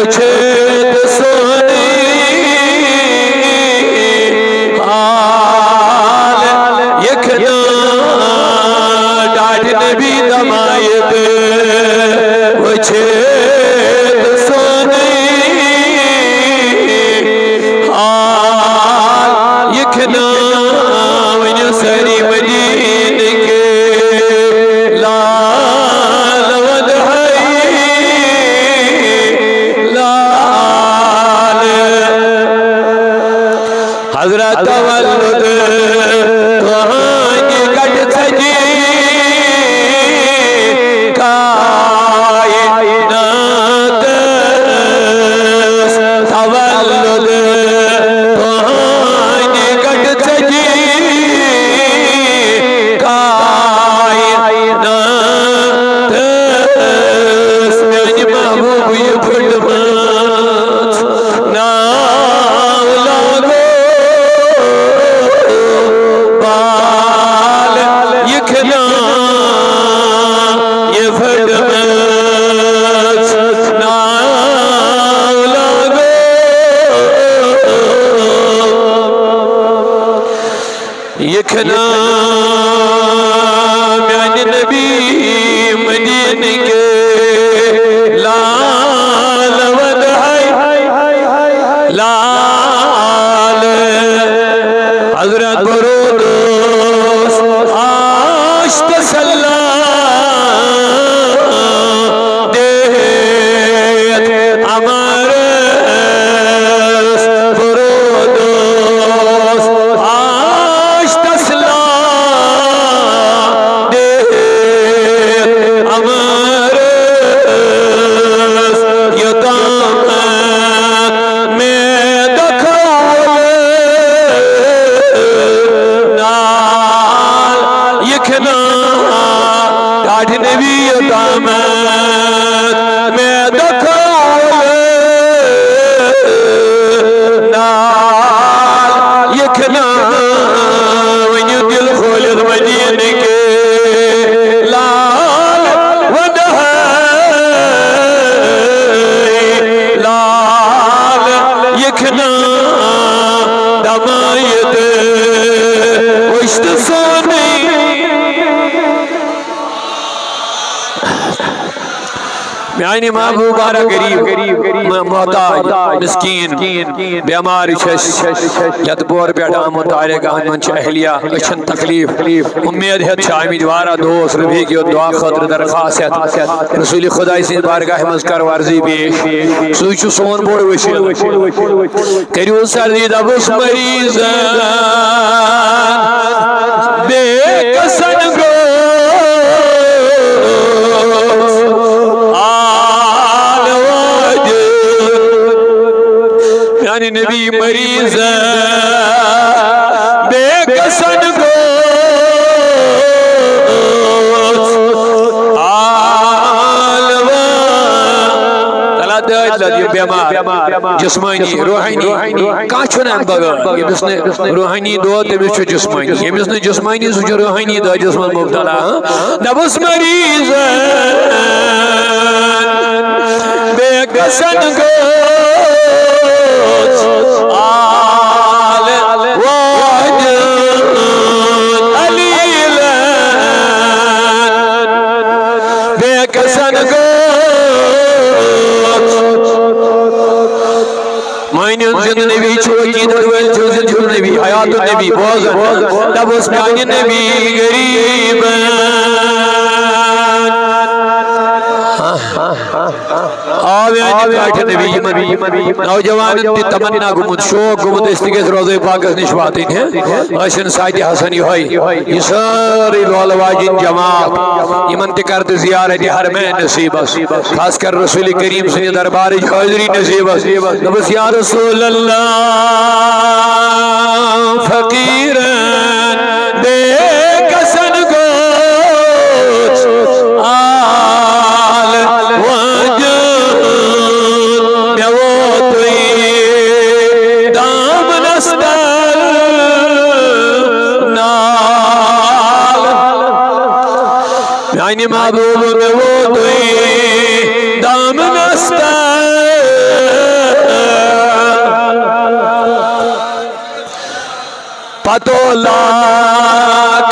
वुछे तो सोनी हाल यखना डाढ़ नबी दमायत वुछे तो सोनी हाल यखना वन्य सरी मदीन के लाल लाल हजरत तवल्लुद कहानी कट सजी कायनात तवल्लुद कहानी कट सजी कायनात मेरे महबूब ये फुटमत नाम लागो बाल यखना ये फुटमत नाम लागो यखना म्याने नबी मदीने के लाल वद लाल हजरत बरोदोस आश्त सल्ला दे अमर बरोदोस आश्त सल्ला दे अमर यताम में नाल यखना डाढ़ नबी यतामत में नाल यखना वन्य दिल खोलद मदीने के लाल लाल यखना दमायत वश्त सोनी म्यानी महबूबारा गरीब मोहताज मिस्कीन बेमार यत बोर पे आमुत तारे गहन मन अहलिया अछन तकलीफ उम्मीद है आमिद वारा दोस्त रफी की दुआ खतर दरखास्त रसूल खुदा सिंह बारगाह मज कर वर्जी पेश सू सोन बोड़ वसील करियो सर्दी दबुस मरीज बेकसन गो यानी नबी मरीज बेकसन गो बेमार जिस्मानी रूहानी कह बगैर रूहानी दो तमिस जिस्मानी यमिस न जिस्मानी सह रूहानी दस मज मुब्तला दबुस मरीज बेकसन गो बेकसन गो नबी छोटी नबी हयात नबी तब उस नबी गरीब नौजवान तमन्ना गुमुत शौक गुमुत रोज़े पाकस निश वातिन है साइद हसन ये सारी लोल वाजिन जमात यमन कर जियारत हरमैन नसीबस खास कर रसूल करीम सनी दरबार हाज़री नसीबस बस या रसूल अल्लाह फकीरन बेकसन गो महबूब में वो दाम नस्ता पतोला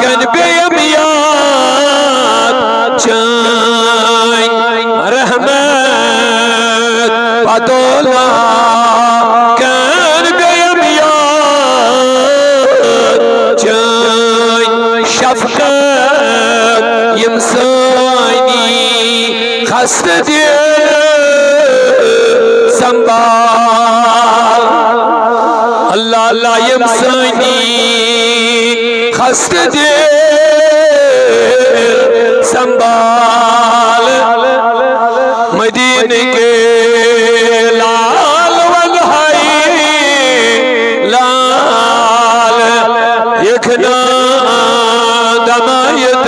कन बेयमियात चाय रहमत पतोला कन बेयमियात चाय शफकत यमसानी खस्त दिल संभाल अल्लाह अल्लाह यमसानी खस्त दिल संभाल मदीने के लाल वल्हाई लाल यखना दमायत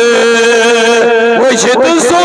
वशत सो